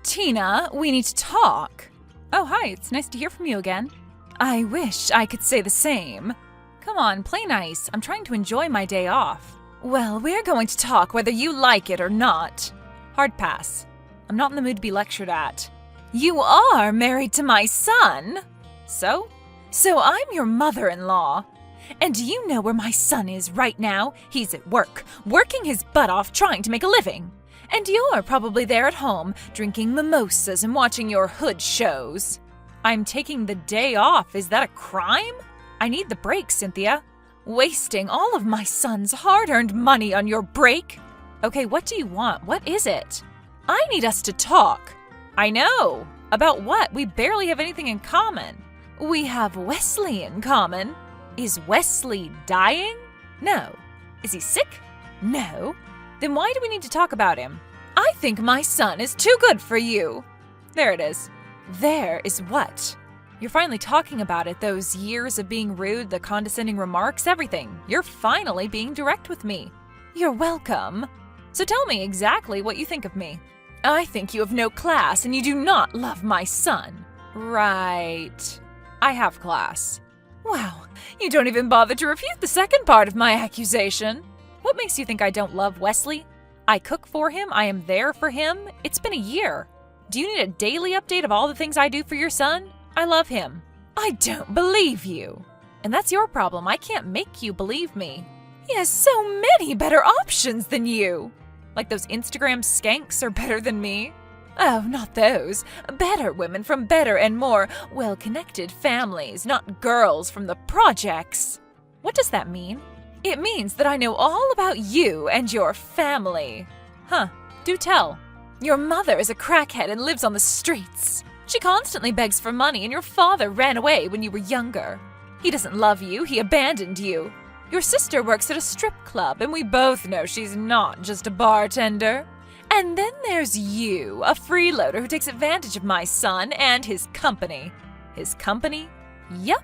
Tina, we need to talk. Oh, hi, it's nice to hear from you again. I wish I could say the same. Come on, play nice. I'm trying to enjoy my day off. Well, we're going to talk whether you like it or not. Hard pass. I'm not in the mood to be lectured at. You are married to my son. So? So I'm your mother-in-law. And do you know where my son is right now? He's at work, working his butt off trying to make a living. And you're probably there at home, drinking mimosas and watching your hood shows. I'm taking the day off. Is that a crime? I need the break, Cynthia. Wasting all of my son's hard-earned money on your break? Okay, what do you want? What is it? I need us to talk. I know. About what? We barely have anything in common. We have Wesley in common. Is Wesley dying? No. Is he sick? No. Then why do we need to talk about him? I think my son is too good for you. There it is. There is what? You're finally talking about it, those years of being rude, the condescending remarks, everything. You're finally being direct with me. You're welcome. So tell me exactly what you think of me. I think you have no class and you do not love my son. Right. I have class. Wow, you don't even bother to refute the second part of my accusation. What makes you think I don't love Wesley? I cook for him, I am there for him. It's been a year. Do you need a daily update of all the things I do for your son? I love him. I don't believe you. And that's your problem. I can't make you believe me. He has so many better options than you. Like those Instagram skanks are better than me. Oh, not those. Better women from better and more well-connected families, not girls from the projects. What does that mean? It means that I know all about you and your family. Huh, do tell. Your mother is a crackhead and lives on the streets. She constantly begs for money and your father ran away when you were younger. He doesn't love you, he abandoned you. Your sister works at a strip club and we both know she's not just a bartender. And then there's you, a freeloader who takes advantage of my son and his company. His company? Yup.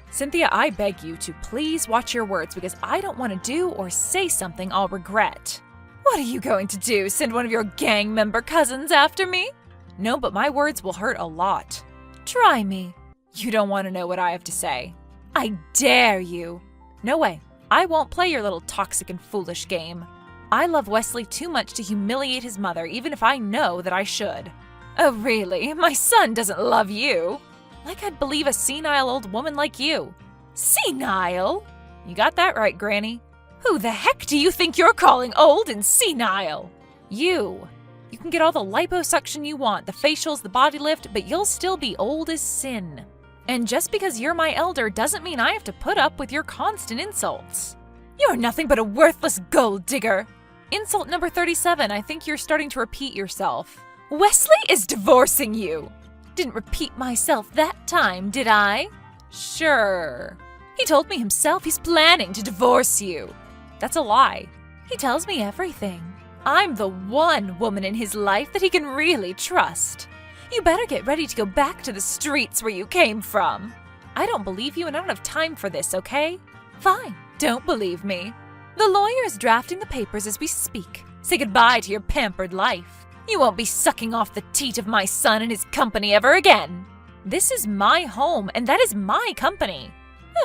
Cynthia, I beg you to please watch your words because I don't want to do or say something I'll regret. What are you going to do, send one of your gang member cousins after me? No, but my words will hurt a lot. Try me. You don't want to know what I have to say. I dare you. No way. I won't play your little toxic and foolish game. I love Wesley too much to humiliate his mother, even if I know that I should. Oh, really? My son doesn't love you? Like I'd believe a senile old woman like you. Senile? You got that right, Granny. Who the heck do you think you're calling old and senile? You. You can get all the liposuction you want, the facials, the body lift, but you'll still be old as sin. And just because you're my elder doesn't mean I have to put up with your constant insults. You're nothing but a worthless gold digger. Insult number 37, I think you're starting to repeat yourself. Wesley is divorcing you. Didn't repeat myself that time, did I? Sure. He told me himself he's planning to divorce you. That's a lie. He tells me everything. I'm the one woman in his life that he can really trust. You better get ready to go back to the streets where you came from. I don't believe you and I don't have time for this, okay? Fine, don't believe me. The lawyer is drafting the papers as we speak. Say goodbye to your pampered life. You won't be sucking off the teat of my son and his company ever again. This is my home and that is my company.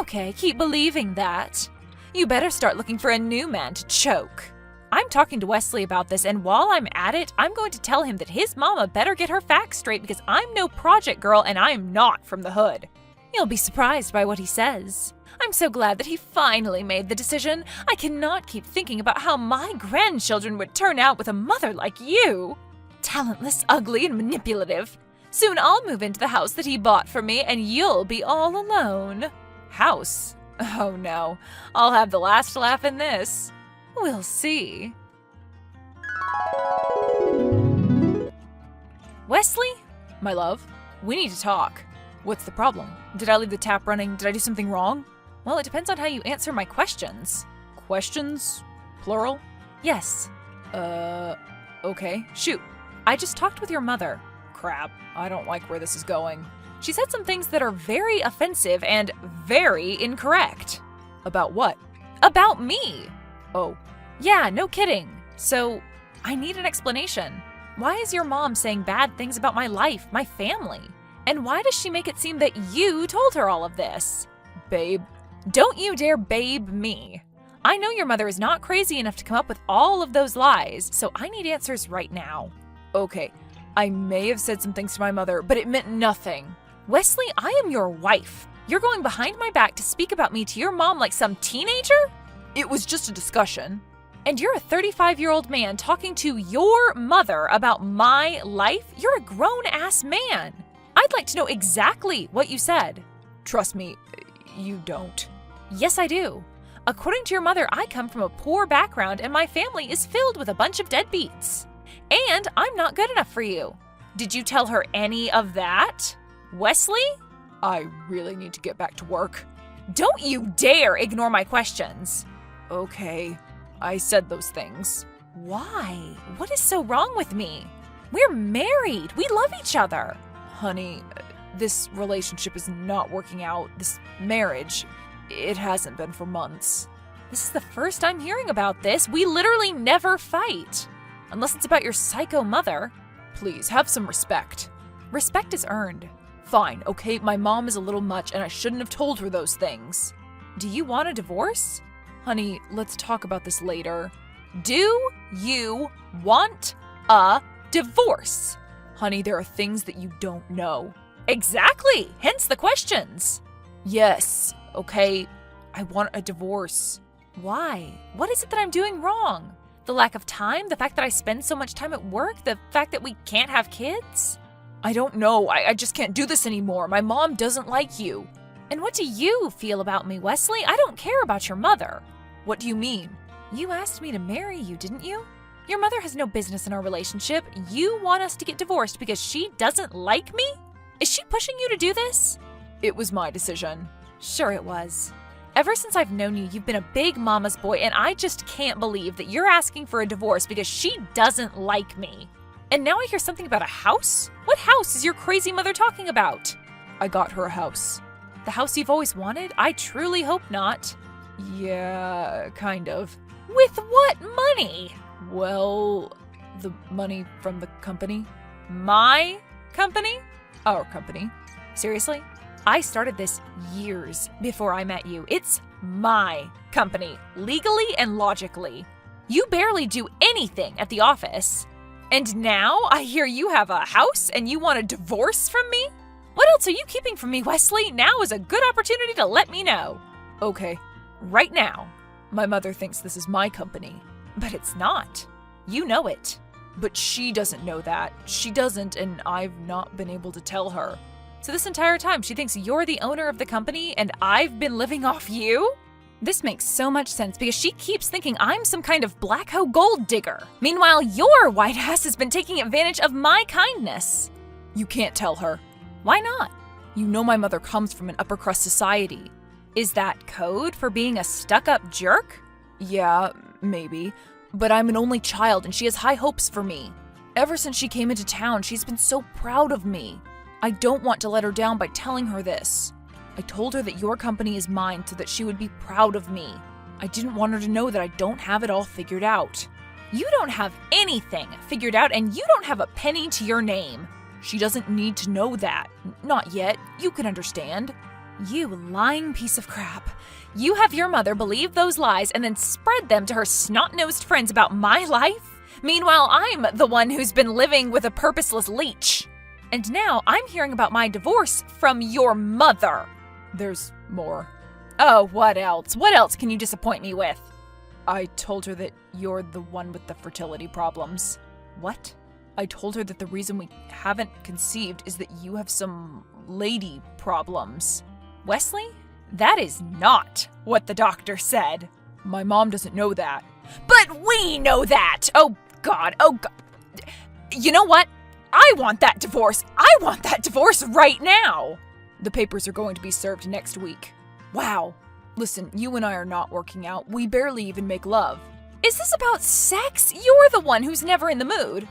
Okay, keep believing that. You better start looking for a new man to choke. I'm talking to Wesley about this, and while I'm at it, I'm going to tell him that his mama better get her facts straight because I'm no project girl and I'm not from the hood. You'll be surprised by what he says. I'm so glad that he finally made the decision. I cannot keep thinking about how my grandchildren would turn out with a mother like you. Talentless, ugly, and manipulative. Soon I'll move into the house that he bought for me and you'll be all alone. House? Oh no, I'll have the last laugh in this. We'll see. Wesley? My love, we need to talk. What's the problem? Did I leave the tap running? Did I do something wrong? Well, it depends on how you answer my questions. Questions? Plural? Yes. Okay. Shoot. I just talked with your mother. Crap. I don't like where this is going. She said some things that are very offensive and very incorrect. About what? About me. Oh. Yeah, no kidding. So, I need an explanation. Why is your mom saying bad things about my life, my family? And why does she make it seem that you told her all of this? Babe, don't you dare babe me. I know your mother is not crazy enough to come up with all of those lies, so I need answers right now. Okay, I may have said some things to my mother, but it meant nothing. Wesley, I am your wife. You're going behind my back to speak about me to your mom like some teenager? It was just a discussion. And you're a 35-year-old man talking to your mother about my life? You're a grown-ass man. I'd like to know exactly what you said. Trust me, you don't. Yes, I do. According to your mother, I come from a poor background and my family is filled with a bunch of deadbeats. And I'm not good enough for you. Did you tell her any of that? Wesley? I really need to get back to work. Don't you dare ignore my questions. Okay, I said those things. Why? What is so wrong with me? We're married. We love each other. Honey, this relationship is not working out. This marriage, it hasn't been for months. This is the first I'm hearing about this. We literally never fight. Unless it's about your psycho mother. Please, have some respect. Respect is earned. Fine, okay, my mom is a little much and I shouldn't have told her those things. Do you want a divorce? Honey, let's talk about this later. Do you want a divorce? Honey, there are things that you don't know. Exactly, hence the questions. Yes, okay, I want a divorce. Why? What is it that I'm doing wrong? The lack of time? The fact that I spend so much time at work? The fact that we can't have kids? I don't know. I just can't do this anymore. My mom doesn't like you. And what do you feel about me, Wesley? I don't care about your mother. What do you mean? You asked me to marry you, didn't you? Your mother has no business in our relationship. You want us to get divorced because she doesn't like me? Is she pushing you to do this? It was my decision. Sure it was. Ever since I've known you, you've been a big mama's boy, and I just can't believe that you're asking for a divorce because she doesn't like me. And now I hear something about a house? What house is your crazy mother talking about? I got her a house. The house you've always wanted? I truly hope not. Yeah, kind of. With what money? Well, the money from the company. My company? Our company. Seriously? I started this years before I met you. It's my company, legally and logically. You barely do anything at the office. And now I hear you have a house and you want a divorce from me? What else are you keeping from me, Wesley? Now is a good opportunity to let me know. Okay, right now, my mother thinks this is my company, but it's not. You know it. But she doesn't know that. She doesn't, and I've not been able to tell her. So this entire time, she thinks you're the owner of the company and I've been living off you? This makes so much sense because she keeps thinking I'm some kind of black hoe gold digger. Meanwhile, your white ass has been taking advantage of my kindness. You can't tell her. Why not? You know my mother comes from an upper crust society. Is that code for being a stuck-up jerk? Yeah, maybe. But I'm an only child and she has high hopes for me. Ever since she came into town, she's been so proud of me. I don't want to let her down by telling her this. I told her that your company is mine so that she would be proud of me. I didn't want her to know that I don't have it all figured out. You don't have anything figured out and you don't have a penny to your name. She doesn't need to know that. Not yet. You can understand. You lying piece of crap. You have your mother believe those lies and then spread them to her snot-nosed friends about my life? Meanwhile, I'm the one who's been living with a purposeless leech. And now I'm hearing about my divorce from your mother. There's more. Oh, what else? What else can you disappoint me with? I told her that you're the one with the fertility problems. What? I told her that the reason we haven't conceived is that you have some lady problems. Wesley, that is not what the doctor said. My mom doesn't know that. But we know that! Oh God. You know what? I want that divorce. I want that divorce right now. The papers are going to be served next week. Wow. Listen, you and I are not working out. We barely even make love. Is this about sex? You're the one who's never in the mood.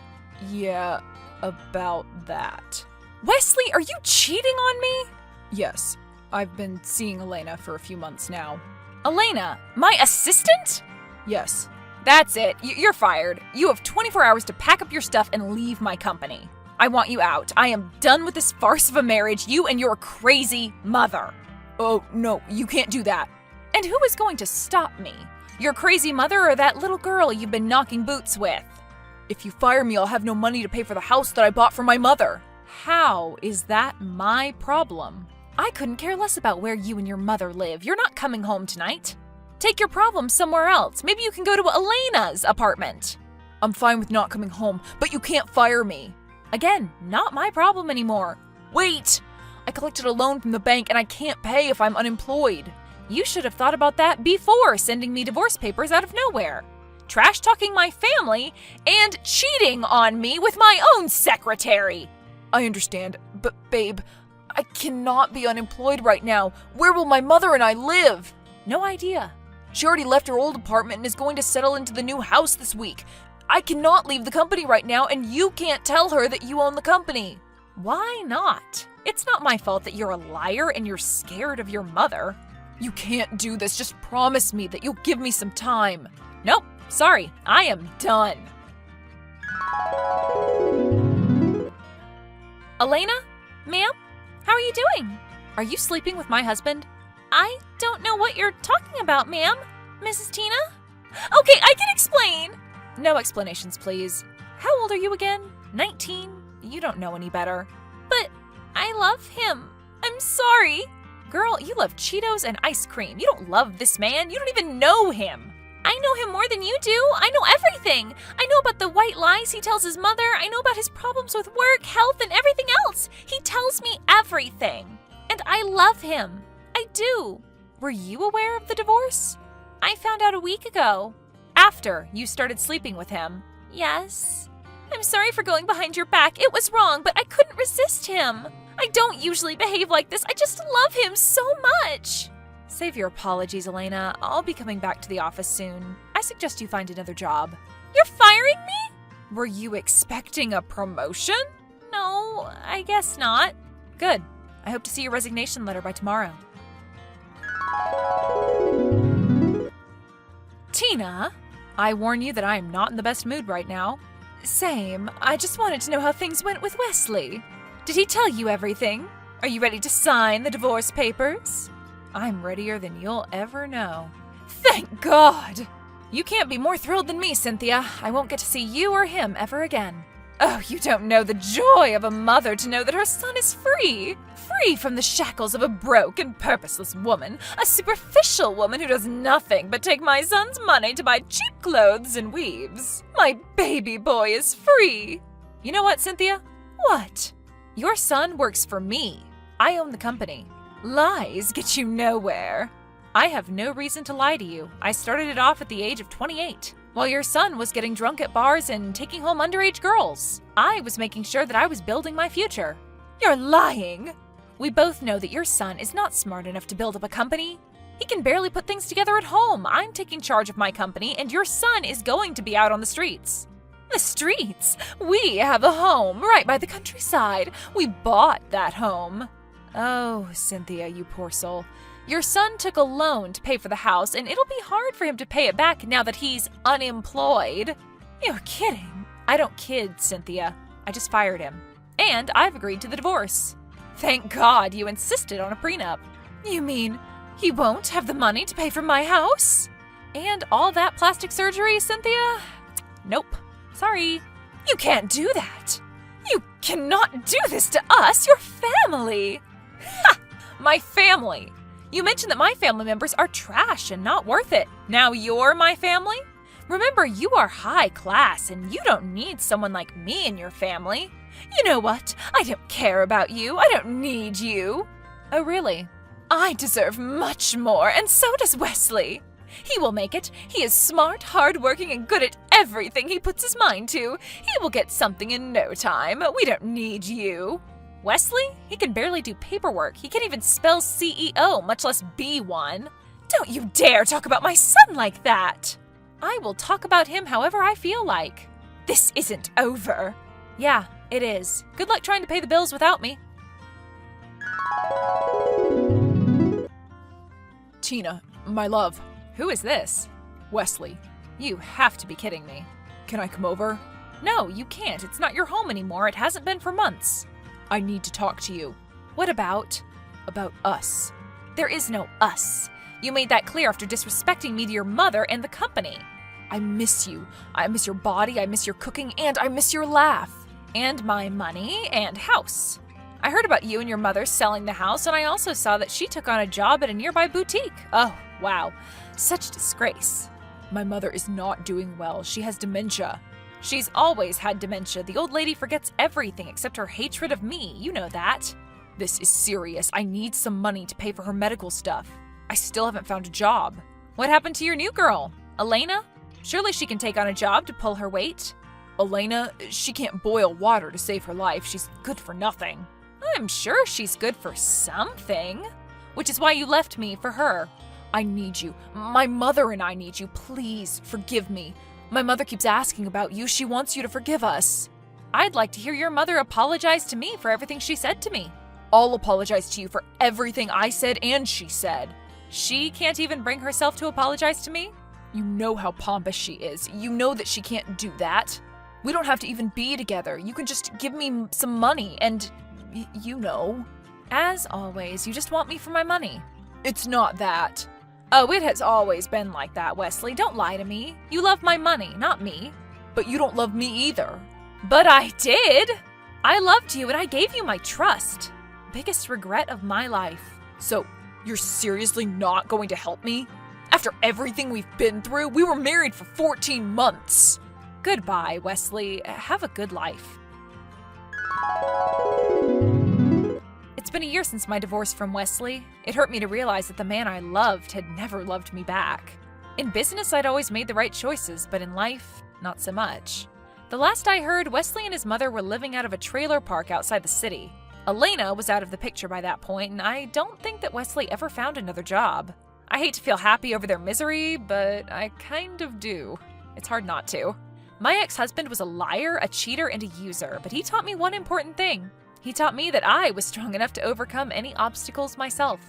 Yeah, about that. Wesley, are you cheating on me? Yes. I've been seeing Elena for a few months now. Elena, my assistant? Yes. That's it. You're fired. You have 24 hours to pack up your stuff and leave my company. I want you out. I am done with this farce of a marriage, you and your crazy mother. Oh, no, you can't do that. And who is going to stop me? Your crazy mother or that little girl you've been knocking boots with? If you fire me, I'll have no money to pay for the house that I bought for my mother. How is that my problem? I couldn't care less about where you and your mother live. You're not coming home tonight. Take your problems somewhere else. Maybe you can go to Elena's apartment. I'm fine with not coming home, but you can't fire me. Again, not my problem anymore. Wait! I collected a loan from the bank and I can't pay if I'm unemployed. You should have thought about that before sending me divorce papers out of nowhere. Trash-talking my family and cheating on me with my own secretary. I understand, but babe, I cannot be unemployed right now. Where will my mother and I live? No idea. She already left her old apartment and is going to settle into the new house this week. I cannot leave the company right now, and you can't tell her that you own the company. Why not? It's not my fault that you're a liar and you're scared of your mother. You can't do this. Just promise me that you'll give me some time. Nope. Sorry. I am done. Elena? Ma'am? How are you doing? Are you sleeping with my husband? I don't know what you're talking about, ma'am. Mrs. Tina? Okay, I can explain. No explanations, please. How old are you again? 19? You don't know any better. But I love him. I'm sorry. Girl, you love Cheetos and ice cream. You don't love this man. You don't even know him. I know him more than you do. I know everything. I know about the white lies he tells his mother. I know about his problems with work, health, and everything else. He tells me everything. And I love him. I do. Were you aware of the divorce? I found out a week ago. After you started sleeping with him? Yes. I'm sorry for going behind your back. It was wrong, but I couldn't resist him. I don't usually behave like this. I just love him so much. Save your apologies, Elena. I'll be coming back to the office soon. I suggest you find another job. You're firing me? Were you expecting a promotion? No, I guess not. Good. I hope to see your resignation letter by tomorrow. Tina, I warn you that I am not in the best mood right now. Same. I just wanted to know how things went with Wesley. Did he tell you everything? Are you ready to sign the divorce papers? I'm readier than you'll ever know. Thank God! You can't be more thrilled than me, Cynthia. I won't get to see you or him ever again. Oh, you don't know the joy of a mother to know that her son is free. Free from the shackles of a broke and purposeless woman, a superficial woman who does nothing but take my son's money to buy cheap clothes and weaves. My baby boy is free. You know what, Cynthia? What? Your son works for me. I own the company. Lies get you nowhere. I have no reason to lie to you. I started it off at the age of 28. While your son was getting drunk at bars and taking home underage girls, I was making sure that I was building my future. You're lying! We both know that your son is not smart enough to build up a company. He can barely put things together at home. I'm taking charge of my company, and your son is going to be out on the streets. The streets? We have a home right by the countryside. We bought that home. Oh, Cynthia, you poor soul. Your son took a loan to pay for the house, and it'll be hard for him to pay it back now that he's unemployed. You're kidding. I don't kid, Cynthia. I just fired him. And I've agreed to the divorce. Thank God you insisted on a prenup. You mean he won't have the money to pay for my house? And all that plastic surgery, Cynthia? Nope. Sorry. You can't do that. You cannot do this to us, your family. Ha! My family. You mentioned that my family members are trash and not worth it. Now you're my family? Remember, you are high class and you don't need someone like me in your family. You know what? I don't care about you. I don't need you. Oh, really? I deserve much more, and so does Wesley. He will make it. He is smart, hardworking, and good at everything he puts his mind to. He will get something in no time. We don't need you. Wesley? He can barely do paperwork. He can't even spell CEO, much less be one. Don't you dare talk about my son like that. I will talk about him however I feel like. This isn't over. Yeah, it is. Good luck trying to pay the bills without me. Tina, my love. Who is this? Wesley. You have to be kidding me. Can I come over? No, you can't. It's not your home anymore. It hasn't been for months. I need to talk to you. What about? About us. There is no us. You made that clear after disrespecting me to your mother and the company. I miss you. I miss your body, I miss your cooking, and I miss your laugh. And my money and house. I heard about you and your mother selling the house, and I also saw that she took on a job at a nearby boutique. Oh, wow. Such disgrace. My mother is not doing well. She has dementia. She's always had dementia. The old lady forgets everything except her hatred of me. You know that. This is serious. I need some money to pay for her medical stuff. I still haven't found a job. What happened to your new girl? Elena? Surely she can take on a job to pull her weight. Elena, she can't boil water to save her life. She's good for nothing. I'm sure she's good for something. Which is why you left me for her. I need you. My mother and I need you. Please forgive me. My mother keeps asking about you. She wants you to forgive us. I'd like to hear your mother apologize to me for everything she said to me. I'll apologize to you for everything I said and she said. She can't even bring herself to apologize to me? You know how pompous she is. You know that she can't do that. We don't have to even be together. You can just give me some money and, you know. As always, you just want me for my money. It's not that. Oh, it has always been like that, Wesley. Don't lie to me. You love my money, not me. But you don't love me either. But I did. I loved you and I gave you my trust. Biggest regret of my life. So, you're seriously not going to help me? After everything we've been through, we were married for 14 months. Goodbye, Wesley. Have a good life. It's been a year since my divorce from Wesley. It hurt me to realize that the man I loved had never loved me back. In business, I'd always made the right choices, but in life, not so much. The last I heard, Wesley and his mother were living out of a trailer park outside the city. Elena was out of the picture by that point, and I don't think that Wesley ever found another job. I hate to feel happy over their misery, but I kind of do. It's hard not to. My ex-husband was a liar, a cheater, and a user, but he taught me one important thing. He taught me that I was strong enough to overcome any obstacles myself.